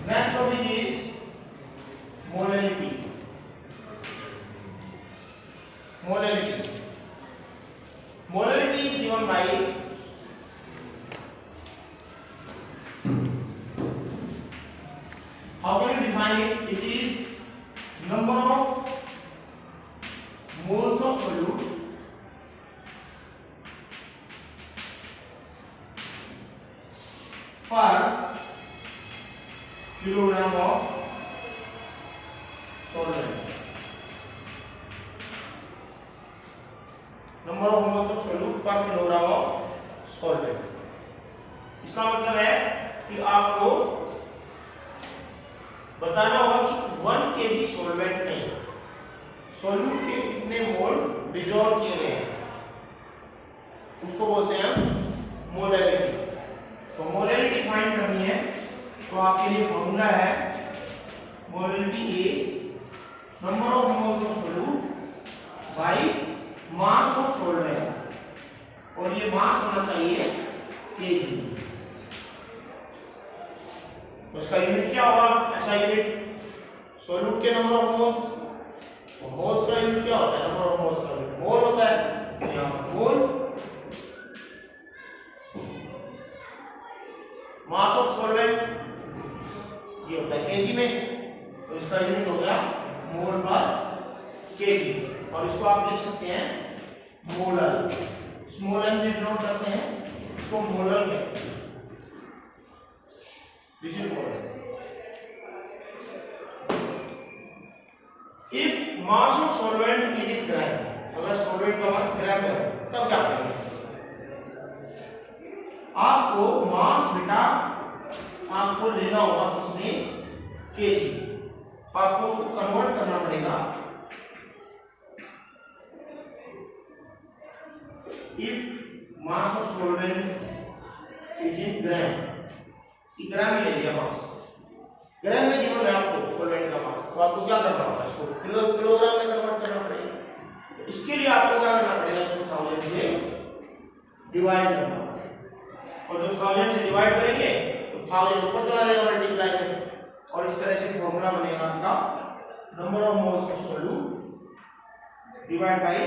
Next topic is molality. Molality. Molality is given by how can you define it? It is number of moles of solute per kilogram of solvent. Number of moles of solute पर kilogram of solvent. इसका मतलब है कि आपको बताना होगा कि 1 kg solvent में सोल्यूट के कितने मोल डिसॉल्व किए गए हैं, उसको बोलते हैं मोलैरिटी। तो मोलैरिटी फाइंड करनी है तो आपके लिए फॉर्मूला है molarity is number of moles of solute by mass of solvent, और ये मास होना चाहिए केजी। तो इसका यूनिट क्या होगा? ऐसा यूनिट सोल्यूट के नंबर ऑफ मोल्स, तो मोल्स का यूनिट क्या होता है? नंबर ऑफ मोल्स का यूनिट मोल होता है। यहाँ पर मोल, मास ऑफ सॉल्वेंट ये होता है केजी में, तो इसका यूनिट हो गया मोल पर केजी। और इसको आप लिख सकते हैं मोलर, स्मॉल एम से डिनोट करते हैं इसको मोलर में। This is molar. If mass of solvent is in gram, अगर सॉल्वेंट का मास ग्राम में हो तब क्या करेंगे? आपको मास बेटा आपको लेना होगा किसमें? केजी। आपको उसको कन्वर्ट करना पड़ेगा। If mass of solvent is in gram, gram में ले लिया मास, ग्राम में गिवन है आपको सॉल्वेंट का मास, तो आपको क्या करना होगा? इसको किलोग्राम में कन्वर्ट करना पड़ेगा। इसके लिए आपको क्या करना पड़ेगा? इसको 1000 से डिवाइड करना, और जो 1000 से डिवाइड करेंगे तो 1000 ऊपर चला जाएगा मल्टीप्लाई में, और इस तरह से फॉर्मूला बनेगा आपका number of moles of solute divide by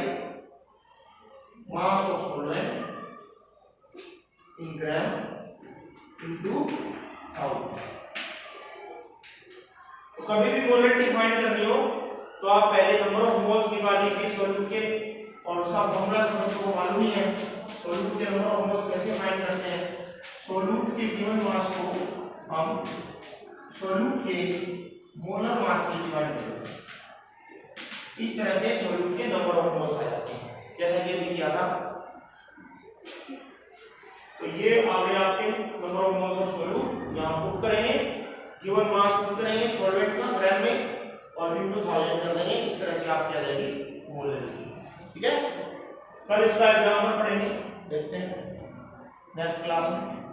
mass of solvent in gram into 1000। तो कभी भी मोलैरिटी फाइंड करनी हो तो आप पहले नंबर ऑफ मोल्स निकाल लीजिए सोल्यूट के, और उसका फॉर्मूला सब को मालूम ही है। सोल्यूट के नंबर ऑफ मोल्स कैसे फाइंड करते हैं? सोल्यूट के गिवन मास को हम सोल्यूट के मोलर मास से डिवाइड करते हैं। इस तरह से सोल्यूट के नंबर ऑफ मोल्स आ जाते हैं, जैसा कि अभी किया था। तो ये आ गया आपके number of moles of solute. यहाँ पुट करेंगे, गिवन मास पुट करेंगे सॉल्वेंट का ग्राम में, और इनटू 1000 कर देंगे। इस तरह से आपकी आ जाएगी मोलैरिटी। ठीक है, कल इसका एग्जाम्पल पढ़ेंगे, देखते हैं नेक्स्ट क्लास में।